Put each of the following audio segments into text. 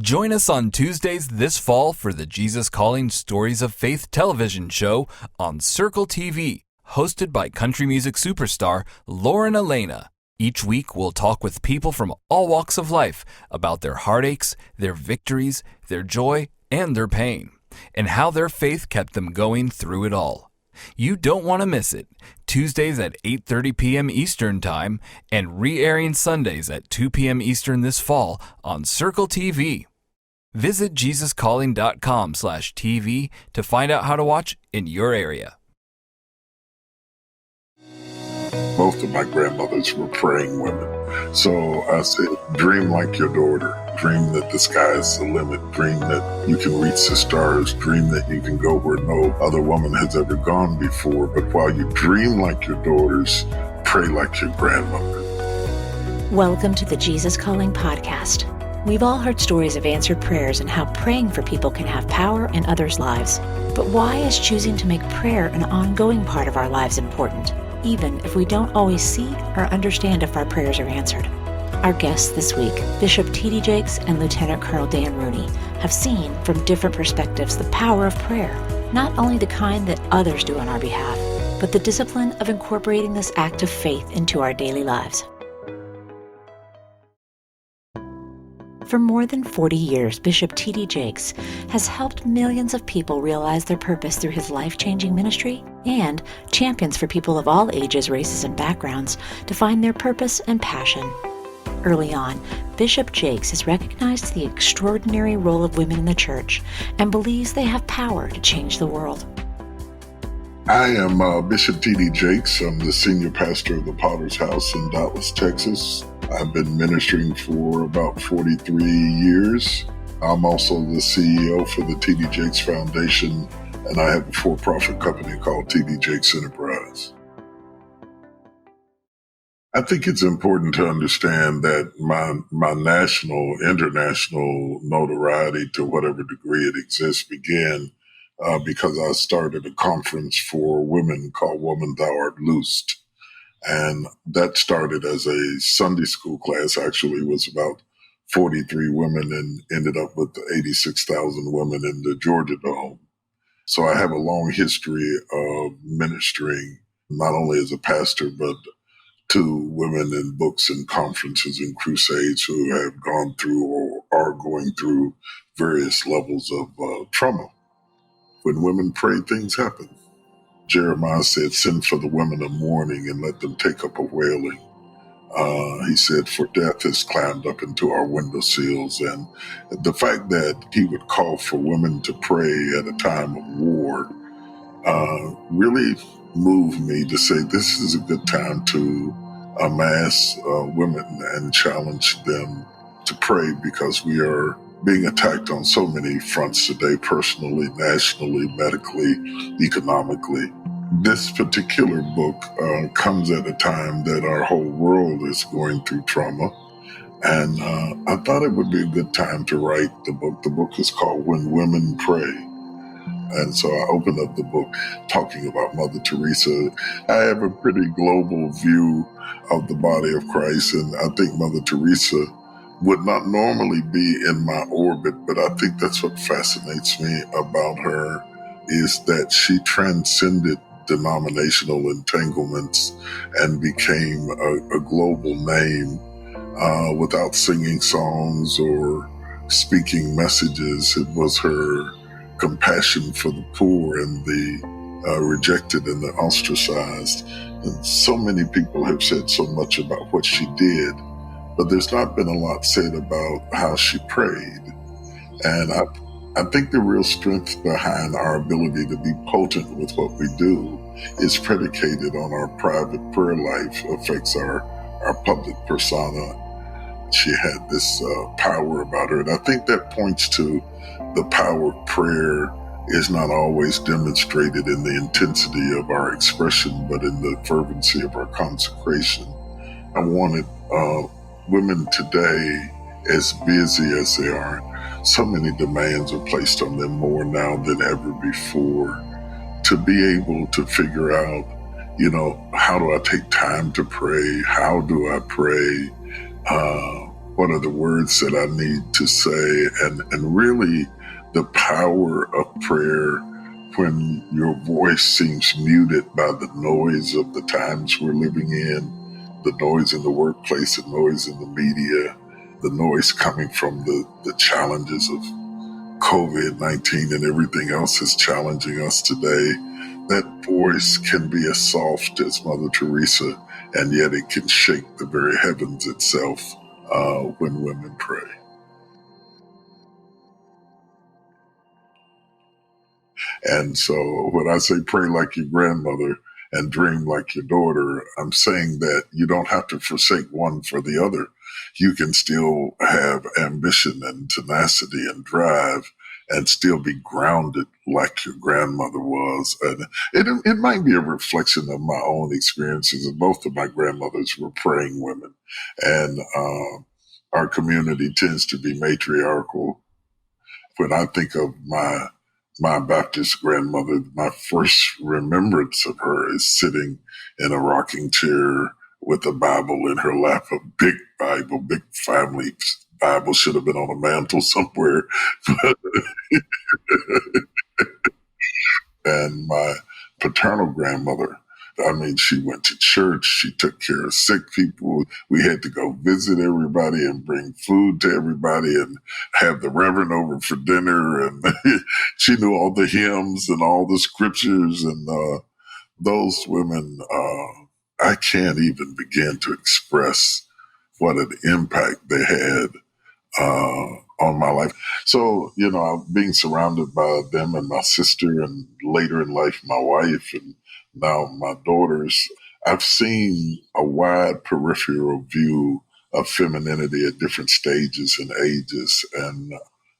Join us on Tuesdays this fall for the Jesus Calling Stories of Faith television show on Circle TV, hosted by country music superstar Lauren Elena. Each week, we'll talk with people from all walks of life about their heartaches, their victories, their joy, and their pain, and how their faith kept them going through it all. You don't want to miss it. Tuesdays at 8:30 p.m. Eastern Time and re-airing Sundays at 2 p.m. Eastern this fall on Circle TV. Visit JesusCalling.com/TV to find out how to watch in your area. Both of my grandmothers were praying women. So I said, dream like your daughter. Dream that the sky is the limit. Dream that you can reach the stars. Dream that you can go where no other woman has ever gone before. But while you dream like your daughters, pray like your grandmother. Welcome to the Jesus Calling podcast. We've all heard stories of answered prayers and how praying for people can have power in others' lives. But why is choosing to make prayer an ongoing part of our lives important, even if we don't always see or understand if our prayers are answered? Our guests this week, Bishop T.D. Jakes and Lieutenant Colonel Dan Rooney, have seen from different perspectives the power of prayer, not only the kind that others do on our behalf, but the discipline of incorporating this act of faith into our daily lives. For more than 40 years, Bishop T.D. Jakes has helped millions of people realize their purpose through his life-changing ministry and champions for people of all ages, races, and backgrounds to find their purpose and passion. Early on, Bishop Jakes has recognized the extraordinary role of women in the church and believes they have power to change the world. I am Bishop T.D. Jakes. I'm the senior pastor of the Potter's House in Dallas, Texas. I've been ministering for about 43 years. I'm also the CEO for the T.D. Jakes Foundation, and I have a for-profit company called T.D. Jakes Enterprise. I think it's important to understand that my national, international notoriety, to whatever degree it exists, began because I started a conference for women called Woman Thou Art Loosed. And that started as a Sunday school class. Actually, it was about 43 women and ended up with 86,000 women in the Georgia Dome. So I have a long history of ministering, not only as a pastor, but to women in books and conferences and crusades who have gone through or are going through various levels of trauma. When women pray, things happen. Jeremiah said, send for the women of mourning and let them take up a wailing. He said, for death has climbed up into our window sills. And the fact that he would call for women to pray at a time of war really moved me to say this is a good time to amass women and challenge them to pray, because we are being attacked on so many fronts today, personally, nationally, medically, economically. This particular book comes at a time that our whole world is going through trauma. And I thought it would be a good time to write the book. The book is called When Women Pray. And so I opened up the book talking about Mother Teresa. I have a pretty global view of the body of Christ, and I think Mother Teresa would not normally be in my orbit, but I think that's what fascinates me about her, is that she transcended denominational entanglements and became a global name without singing songs or speaking messages. It was her compassion for the poor and the rejected and the ostracized. And so many people have said so much about what she did, but there's not been a lot said about how she prayed. And I think the real strength behind our ability to be potent with what we do is predicated on our private prayer life, affects our public persona. She had this power about her. And I think that points to the power of prayer is not always demonstrated in the intensity of our expression, but in the fervency of our consecration. I wanted women today, as busy as they are, so many demands are placed on them more now than ever before, to be able to figure out, how do I take time to pray? How do I pray? what are the words that I need to say? And really the power of prayer when your voice seems muted by the noise of the times we're living in, the noise in the workplace, the noise in the media, the noise coming from the challenges of COVID-19 and everything else is challenging us today. That voice can be as soft as Mother Teresa, and yet it can shake the very heavens itself when women pray. And so when I say pray like your grandmother and dream like your daughter, I'm saying that you don't have to forsake one for the other. You can still have ambition and tenacity and drive and still be grounded like your grandmother was. And it might be a reflection of my own experiences. Both of my grandmothers were praying women. And our community tends to be matriarchal. When I think of my Baptist grandmother, my first remembrance of her is sitting in a rocking chair with a Bible in her lap, a big Bible, big family Bible, should have been on a mantle somewhere. And my paternal grandmother, I mean, she went to church. She took care of sick people. We had to go visit everybody and bring food to everybody and have the reverend over for dinner. And she knew all the hymns and all the scriptures. And those women, I can't even begin to express what an impact they had on my life. So, being surrounded by them and my sister, and later in life, my wife, and now my daughters, I've seen a wide peripheral view of femininity at different stages and ages, and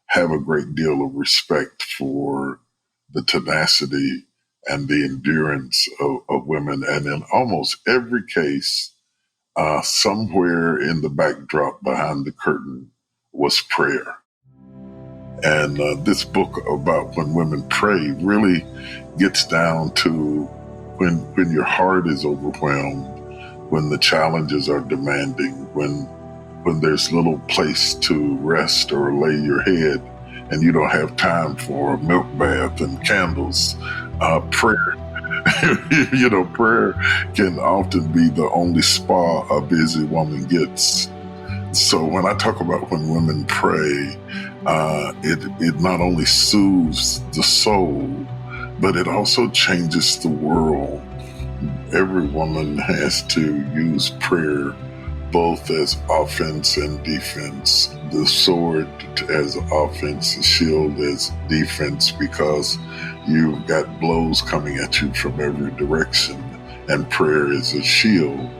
have a great deal of respect for the tenacity and the endurance of women. And in almost every case, somewhere in the backdrop behind the curtain was prayer. And this book about when women pray really gets down to when your heart is overwhelmed, when the challenges are demanding, when there's little place to rest or lay your head, and you don't have time for a milk bath and candles. Prayer, prayer can often be the only spa a busy woman gets. So when I talk about when women pray, it not only soothes the soul, but it also changes the world. Every woman has to use prayer both as offense and defense. The sword as offense, the shield as defense, because you've got blows coming at you from every direction, and prayer is a shield,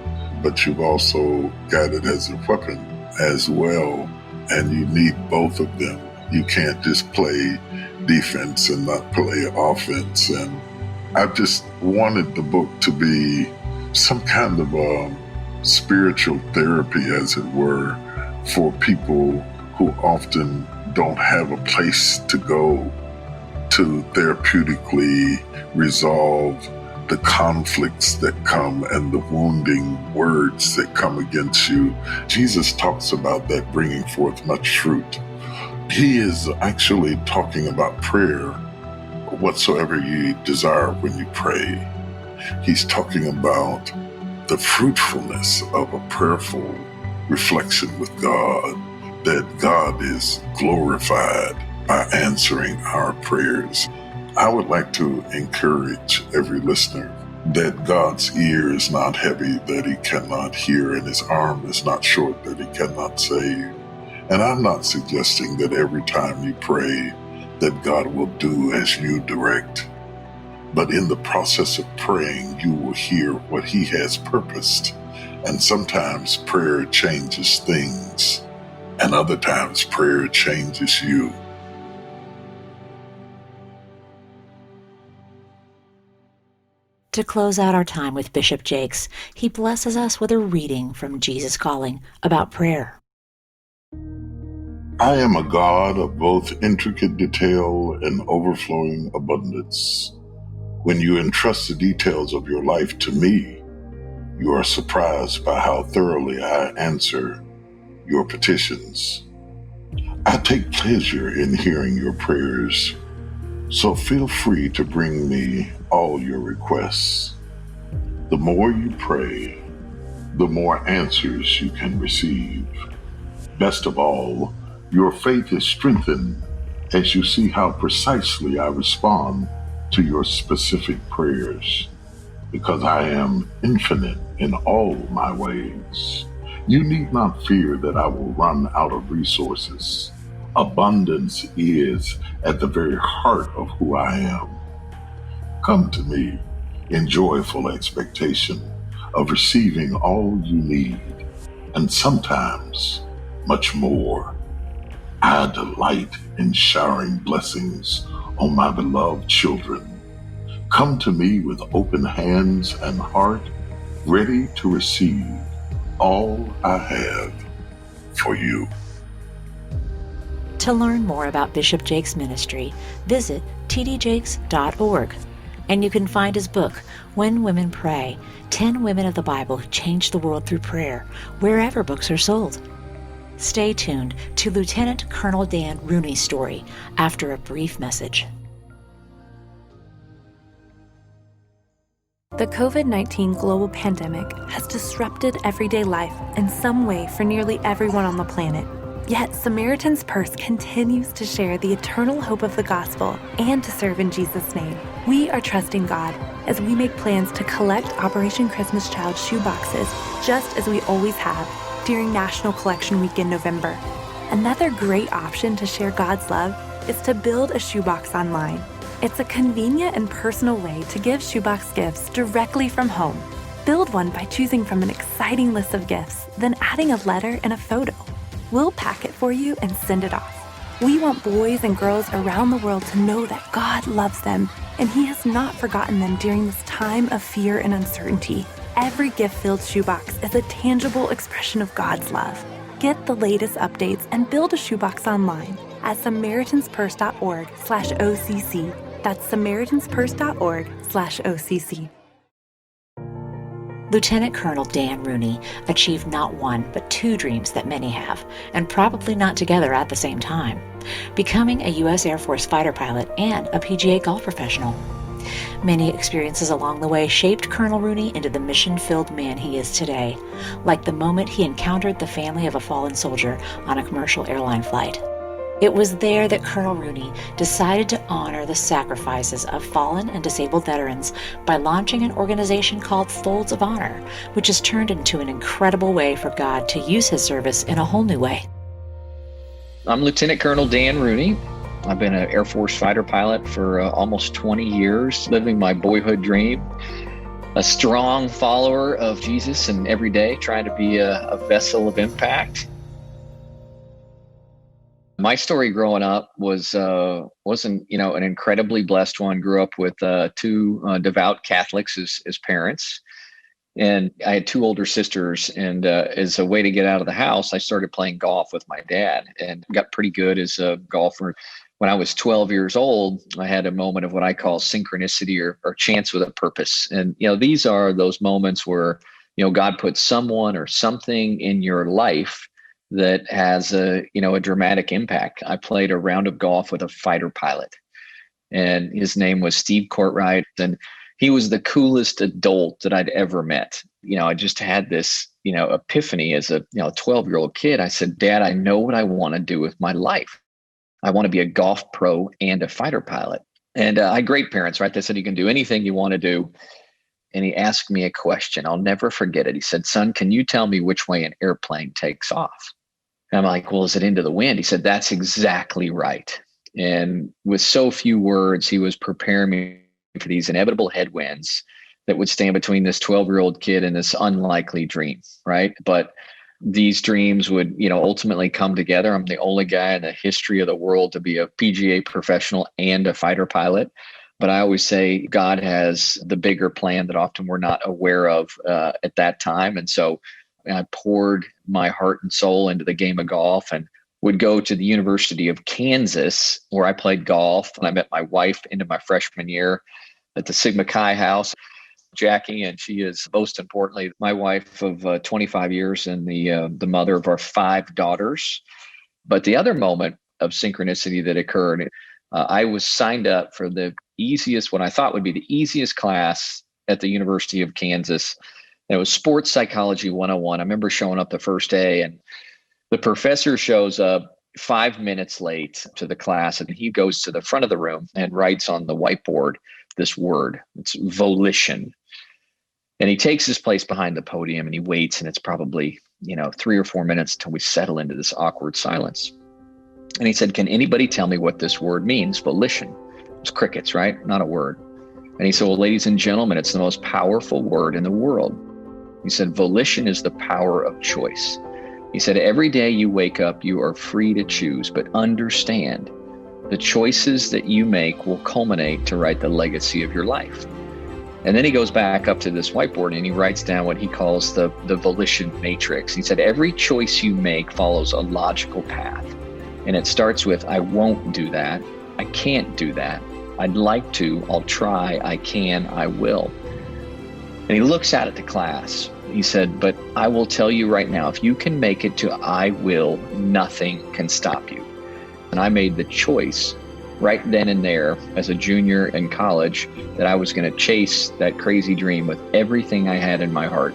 but you've also got it as a weapon as well, and you need both of them. You can't just play defense and not play offense. And I just wanted the book to be some kind of a spiritual therapy, as it were, for people who often don't have a place to go to therapeutically resolve the conflicts that come and the wounding words that come against you. Jesus talks about that bringing forth much fruit. He is actually talking about prayer, whatsoever you desire when you pray. He's talking about the fruitfulness of a prayerful reflection with God, that God is glorified by answering our prayers. I would like to encourage every listener that God's ear is not heavy that he cannot hear, and his arm is not short that he cannot save. And I'm not suggesting that every time you pray that God will do as you direct. But in the process of praying, you will hear what he has purposed. And sometimes prayer changes things, and other times prayer changes you. To close out our time with Bishop Jakes, he blesses us with a reading from Jesus Calling about prayer. I am a God of both intricate detail and overflowing abundance. When you entrust the details of your life to me, you are surprised by how thoroughly I answer your petitions. I take pleasure in hearing your prayers, so feel free to bring me all your requests. The more you pray, the more answers you can receive. Best of all, your faith is strengthened as you see how precisely I respond to your specific prayers, because I am infinite in all my ways. You need not fear that I will run out of resources. Abundance is at the very heart of who I am. Come to me in joyful expectation of receiving all you need, and sometimes much more. I delight in showering blessings on my beloved children. Come to me with open hands and heart, ready to receive all I have for you. To learn more about Bishop Jake's ministry, visit tdjakes.org. And you can find his book, When Women Pray, 10 Women of the Bible Who Changed the World Through Prayer, wherever books are sold. Stay tuned to Lieutenant Colonel Dan Rooney's story after a brief message. The COVID-19 global pandemic has disrupted everyday life in some way for nearly everyone on the planet. Yet Samaritan's Purse continues to share the eternal hope of the gospel and to serve in Jesus' name. We are trusting God as we make plans to collect Operation Christmas Child shoeboxes, just as we always have during National Collection Week in November. Another great option to share God's love is to build a shoebox online. It's a convenient and personal way to give shoebox gifts directly from home. Build one by choosing from an exciting list of gifts, then adding a letter and a photo. We'll pack it for you and send it off. We want boys and girls around the world to know that God loves them, and He has not forgotten them during this time of fear and uncertainty. Every gift-filled shoebox is a tangible expression of God's love. Get the latest updates and build a shoebox online at samaritanspurse.org/OCC. That's samaritanspurse.org/OCC. Lieutenant Colonel Dan Rooney achieved not one, but two dreams that many have, and probably not together at the same time: becoming a U.S. Air Force fighter pilot and a PGA golf professional. Many experiences along the way shaped Colonel Rooney into the mission-filled man he is today, like the moment he encountered the family of a fallen soldier on a commercial airline flight. It was there that Colonel Rooney decided to honor the sacrifices of fallen and disabled veterans by launching an organization called Folds of Honor, which has turned into an incredible way for God to use His service in a whole new way. I'm Lieutenant Colonel Dan Rooney. I've been an Air Force fighter pilot for almost 20 years, living my boyhood dream. A strong follower of Jesus, and every day trying to be a vessel of impact. My story growing up wasn't an incredibly blessed one. Grew up with two devout Catholics as parents, and I had two older sisters. And as a way to get out of the house, I started playing golf with my dad and got pretty good as a golfer. When I was 12 years old, I had a moment of what I call synchronicity or chance with a purpose. And these are those moments where God puts someone or something in your life that has a dramatic impact. I played a round of golf with a fighter pilot, and his name was Steve Courtright, and he was the coolest adult that I'd ever met. I just had this, epiphany as a 12-year-old kid. I said, "Dad, I know what I want to do with my life. I want to be a golf pro and a fighter pilot." And I had great parents, right? They said, "You can do anything you want to do." And he asked me a question. I'll never forget it. He said, "Son, can you tell me which way an airplane takes off?" And I'm like, "Well, is it into the wind?" He said, "That's exactly right." And with so few words, he was preparing me for these inevitable headwinds that would stand between this 12-year-old kid and this unlikely dream, right? But these dreams would, ultimately come together. I'm the only guy in the history of the world to be a PGA professional and a fighter pilot. But I always say God has the bigger plan that often we're not aware of at that time. And so I poured my heart and soul into the game of golf and would go to the University of Kansas, where I played golf. And I met my wife into my freshman year at the Sigma Chi house. Jackie, and she is most importantly my wife of 25 years and the mother of our 5 daughters. But the other moment of synchronicity that occurred, I was signed up for the easiest, what I thought would be the easiest class at the University of Kansas. And it was Sports Psychology 101. I remember showing up the first day, and the professor shows up 5 minutes late to the class, and he goes to the front of the room and writes on the whiteboard this word. It's volition. And he takes his place behind the podium and he waits, and it's probably, 3 or 4 minutes until we settle into this awkward silence. And he said, "Can anybody tell me what this word means? Volition." It's crickets, right? Not a word. And he said, "Well, ladies and gentlemen, it's the most powerful word in the world." He said, "Volition is the power of choice." He said, "Every day you wake up, you are free to choose, but understand the choices that you make will culminate to write the legacy of your life." And then he goes back up to this whiteboard and he writes down what he calls the volition matrix. He said, "Every choice you make follows a logical path. And it starts with, I won't do that. I can't do that. I'd like to. I'll try. I can. I will." And he looks out at the class. He said, "But I will tell you right now, if you can make it to I will, nothing can stop you." And I made the choice right then and there as a junior in college that I was going to chase that crazy dream with everything I had in my heart.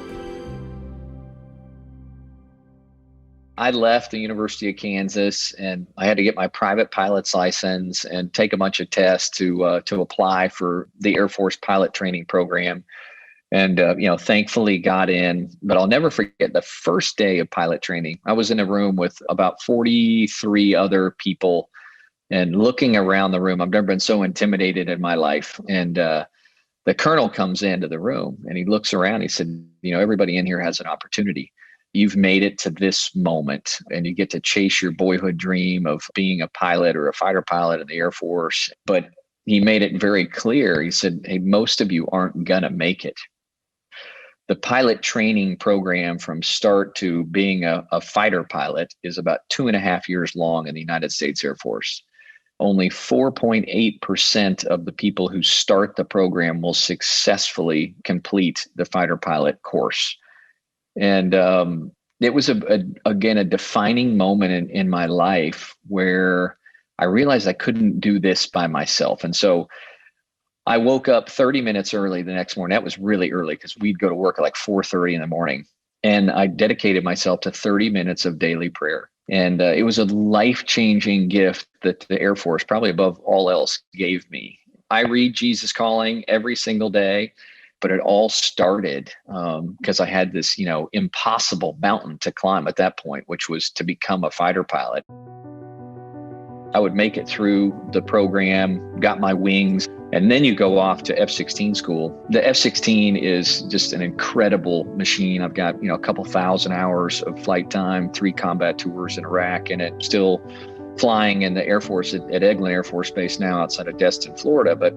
I left the University of Kansas and I had to get my private pilot's license and take a bunch of tests to apply for the Air Force pilot training program. And, thankfully got in, but I'll never forget the first day of pilot training. I was in a room with about 43 other people and looking around the room. I've never been so intimidated in my life. And the colonel comes into the room and he looks around. He said, "Everybody in here has an opportunity. You've made it to this moment and you get to chase your boyhood dream of being a pilot or a fighter pilot in the Air Force." But he made it very clear. He said, "Hey, most of you aren't going to make it." The pilot training program from start to being a fighter pilot is about 2.5 years long in the United States Air Force. Only 4.8% of the people who start the program will successfully complete the fighter pilot course. And it was, again, a defining moment in my life where I realized I couldn't do this by myself. And so I woke up 30 minutes early the next morning. That was really early because we'd go to work at like 4:30 in the morning. And I dedicated myself to 30 minutes of daily prayer. And it was a life-changing gift that the Air Force, probably above all else, gave me. I read Jesus Calling every single day, but it all started because I had this, impossible mountain to climb at that point, which was to become a fighter pilot. I would make it through the program, got my wings, and then you go off to F-16 school. The F-16 is just an incredible machine. I've got, a couple thousand hours of flight time, 3 combat tours in Iraq, and it's still flying in the Air Force at Eglin Air Force Base now outside of Destin, Florida. But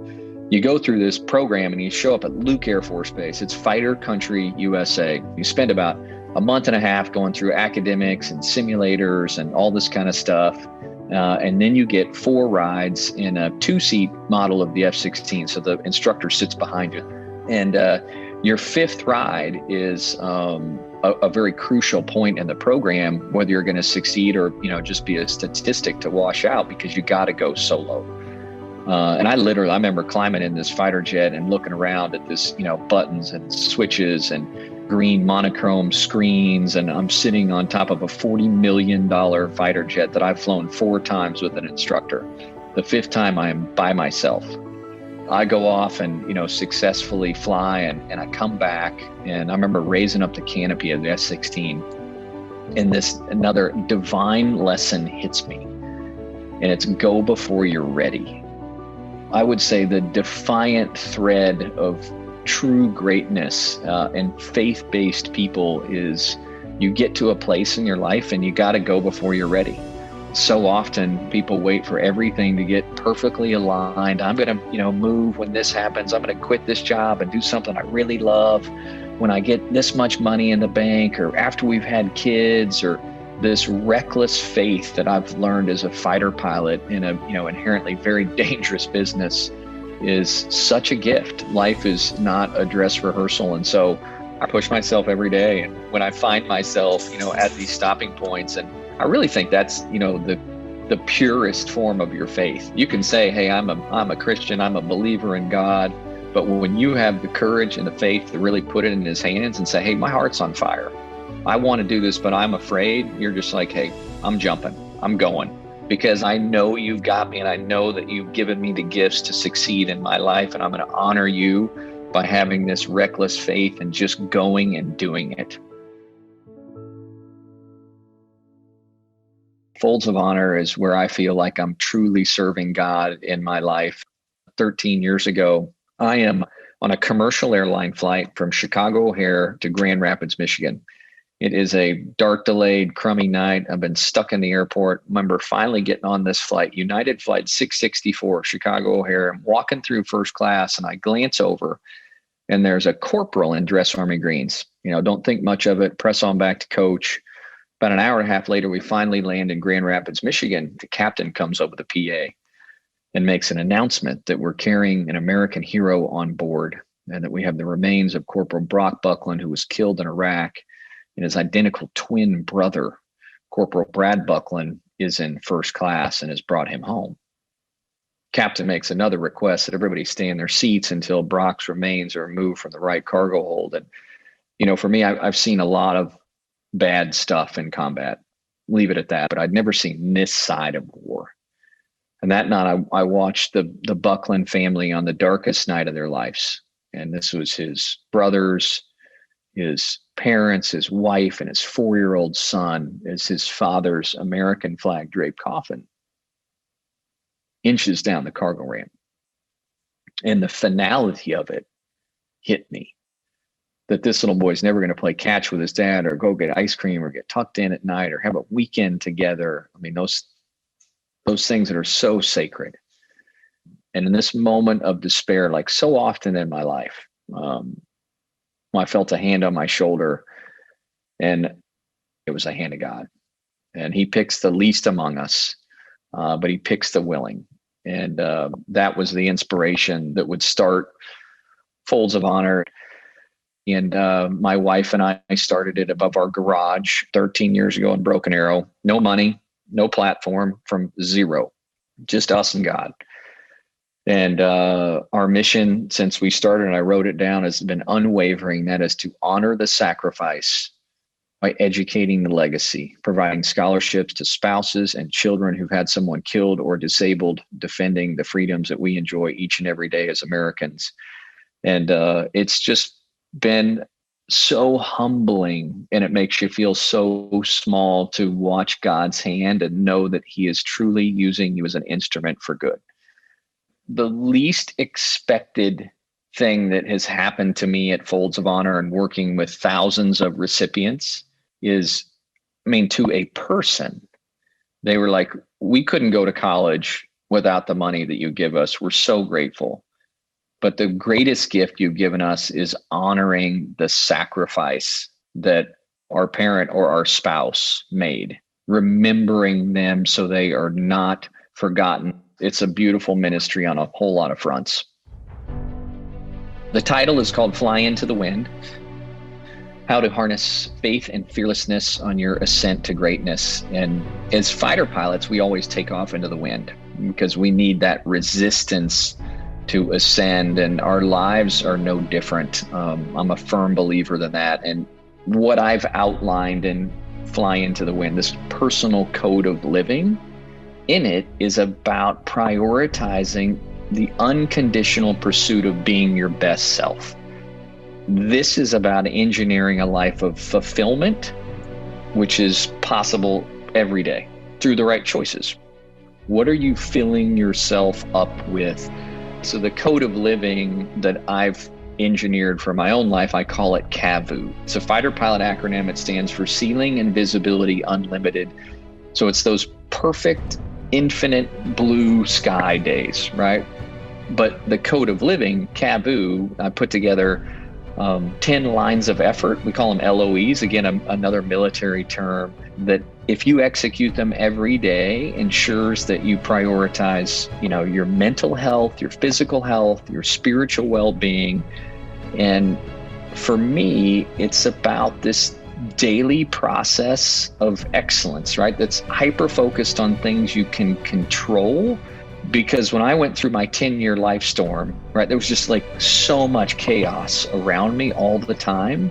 you go through this program and you show up at Luke Air Force Base. It's fighter country USA. You spend about a month and a half going through academics and simulators and all this kind of stuff. And then you get 4 rides in a 2-seat model of the F-16. So the instructor sits behind you. And your 5th ride is a very crucial point in the program, whether you're going to succeed or, just be a statistic to wash out, because you got to go solo. And I remember climbing in this fighter jet and looking around at this, buttons and switches and green monochrome screens, and I'm sitting on top of a $40 million fighter jet that I've flown 4 times with an instructor. The 5th time I am by myself. I go off and, successfully fly, and I come back, and I remember raising up the canopy of the F-16, and another divine lesson hits me, and it's go before you're ready. I would say the defiant thread of true greatness and faith-based people is you get to a place in your life and you got to go before you're ready. So often people wait for everything to get perfectly aligned. I'm going to, move when this happens. I'm going to quit this job and do something I really love when I get this much money in the bank, or after we've had kids, or this reckless faith that I've learned as a fighter pilot in a, inherently very dangerous business. is such a gift. Life is not a dress rehearsal. And so I push myself every day. And when I find myself, at these stopping points, and I really think that's, the purest form of your faith. You can say, hey, I'm a Christian, I'm a believer in God. But when you have the courage and the faith to really put it in his hands and say, hey, my heart's on fire. I want to do this, but I'm afraid. You're just like, hey, I'm jumping, I'm going. Because I know you've got me, and I know that you've given me the gifts to succeed in my life, and I'm going to honor you by having this reckless faith and just going and doing it. Folds of Honor is where I feel like I'm truly serving God in my life. 13 years ago, I am on a commercial airline flight from Chicago O'Hare to Grand Rapids, Michigan. It is a dark, delayed, crummy night. I've been stuck in the airport. Remember finally getting on this flight, United Flight 664, Chicago O'Hare. I'm walking through first class, and I glance over, and there's a corporal in dress army greens. Don't think much of it. Press on back to coach. About an hour and a half later, we finally land in Grand Rapids, Michigan. The captain comes over the PA and makes an announcement that we're carrying an American hero on board, and that we have the remains of Corporal Brock Buckland, who was killed in Iraq. And his identical twin brother, Corporal Brad Buckland, is in first class and has brought him home. Captain makes another request that everybody stay in their seats until Brock's remains are removed from the right cargo hold. And, for me, I've seen a lot of bad stuff in combat. Leave it at that. But I'd never seen this side of war. And that night, I watched the Buckland family on the darkest night of their lives. And this was his brothers, his parents, his wife, and his 4-year-old son as his father's American flag draped coffin inches down the cargo ramp. And the finality of it hit me, that this little boy's never going to play catch with his dad or go get ice cream or get tucked in at night or have a weekend together. I mean, those things that are so sacred. And in this moment of despair, like so often in my life, I felt a hand on my shoulder, and it was a hand of God. And he picks the least among us, but he picks the willing. And that was the inspiration that would start Folds of Honor. And my wife and I started it above our garage 13 years ago in Broken Arrow. No money, no platform, from zero, just us and God. And our mission since we started, and I wrote it down, has been unwavering. That is to honor the sacrifice by educating the legacy, providing scholarships to spouses and children who've had someone killed or disabled, defending the freedoms that we enjoy each and every day as Americans. And it's just been so humbling, and it makes you feel so small to watch God's hand and know that he is truly using you as an instrument for good. The least expected thing that has happened to me at Folds of Honor and working with thousands of recipients is, to a person, they were like, we couldn't go to college without the money that you give us. We're so grateful. But the greatest gift you've given us is honoring the sacrifice that our parent or our spouse made, remembering them so they are not forgotten. It's a beautiful ministry on a whole lot of fronts. The title is called Fly Into the Wind: How to Harness Faith and Fearlessness on Your Ascent to Greatness. And as fighter pilots, we always take off into the wind because we need that resistance to ascend, and our lives are no different. I'm a firm believer in that. And what I've outlined in Fly Into the Wind, this personal code of living, in it is about prioritizing the unconditional pursuit of being your best self. This is about engineering a life of fulfillment, which is possible every day through the right choices. What are you filling yourself up with? So the code of living that I've engineered for my own life, I call it CAVU. It's a fighter pilot acronym. It stands for Ceiling and Visibility Unlimited. So it's those perfect, infinite blue sky days, right? But the code of living, CAVU, I put together 10 lines of effort. We call them LOEs, again, another military term that if you execute them every day, ensures that you prioritize, your mental health, your physical health, your spiritual well-being. And for me, it's about this daily process of excellence, right? That's hyper-focused on things you can control. Because when I went through my 10-year life storm, right, there was just like so much chaos around me all the time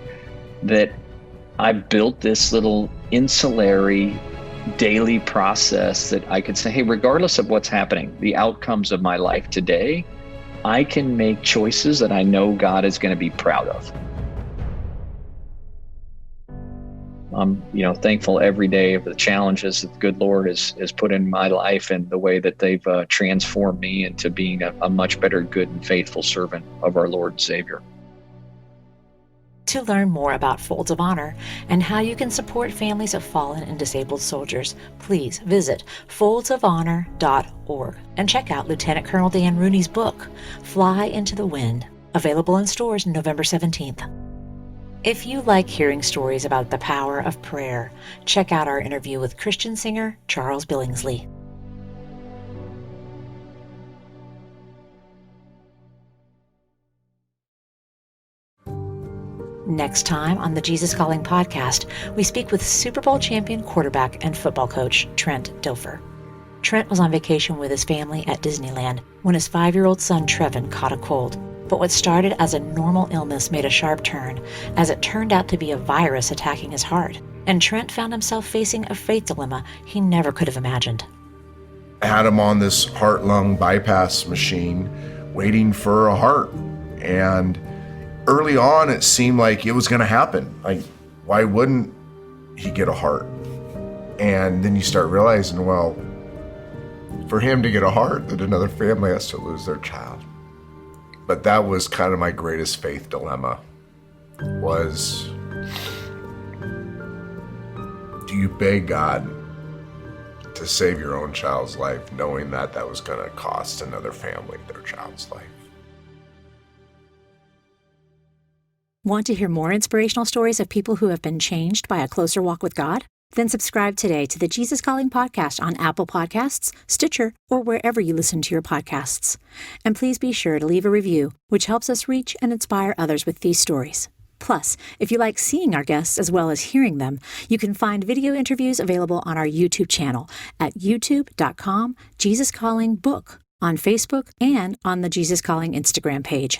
that I built this little insulary daily process that I could say, hey, regardless of what's happening, the outcomes of my life today, I can make choices that I know God is going to be proud of. I'm, thankful every day of the challenges that the good Lord has put in my life and the way that they've transformed me into being a much better, good, and faithful servant of our Lord and Savior. To learn more about Folds of Honor and how you can support families of fallen and disabled soldiers, please visit foldsoфhonor.org and check out Lieutenant Colonel Dan Rooney's book, Fly into the Wind, available in stores November 17th. If you like hearing stories about the power of prayer, check out our interview with Christian singer Charles Billingsley. Next time on the Jesus Calling podcast, we speak with Super Bowl champion quarterback and football coach Trent Dilfer. Trent was on vacation with his family at Disneyland when his 5-year-old son Trevin caught a cold. But what started as a normal illness made a sharp turn, as it turned out to be a virus attacking his heart. And Trent found himself facing a faith dilemma he never could have imagined. I had him on this heart-lung bypass machine waiting for a heart. And early on, it seemed like it was going to happen. Like, why wouldn't he get a heart? And then you start realizing, well, for him to get a heart, that another family has to lose their child. But that was kind of my greatest faith dilemma, was, do you beg God to save your own child's life, knowing that that was going to cost another family their child's life? Want to hear more inspirational stories of people who have been changed by a closer walk with God? Then subscribe today to the Jesus Calling podcast on Apple Podcasts, Stitcher, or wherever you listen to your podcasts. And please be sure to leave a review, which helps us reach and inspire others with these stories. Plus, if you like seeing our guests as well as hearing them, you can find video interviews available on our YouTube channel at youtube.com/JesusCallingBook, on Facebook, and on the Jesus Calling Instagram page.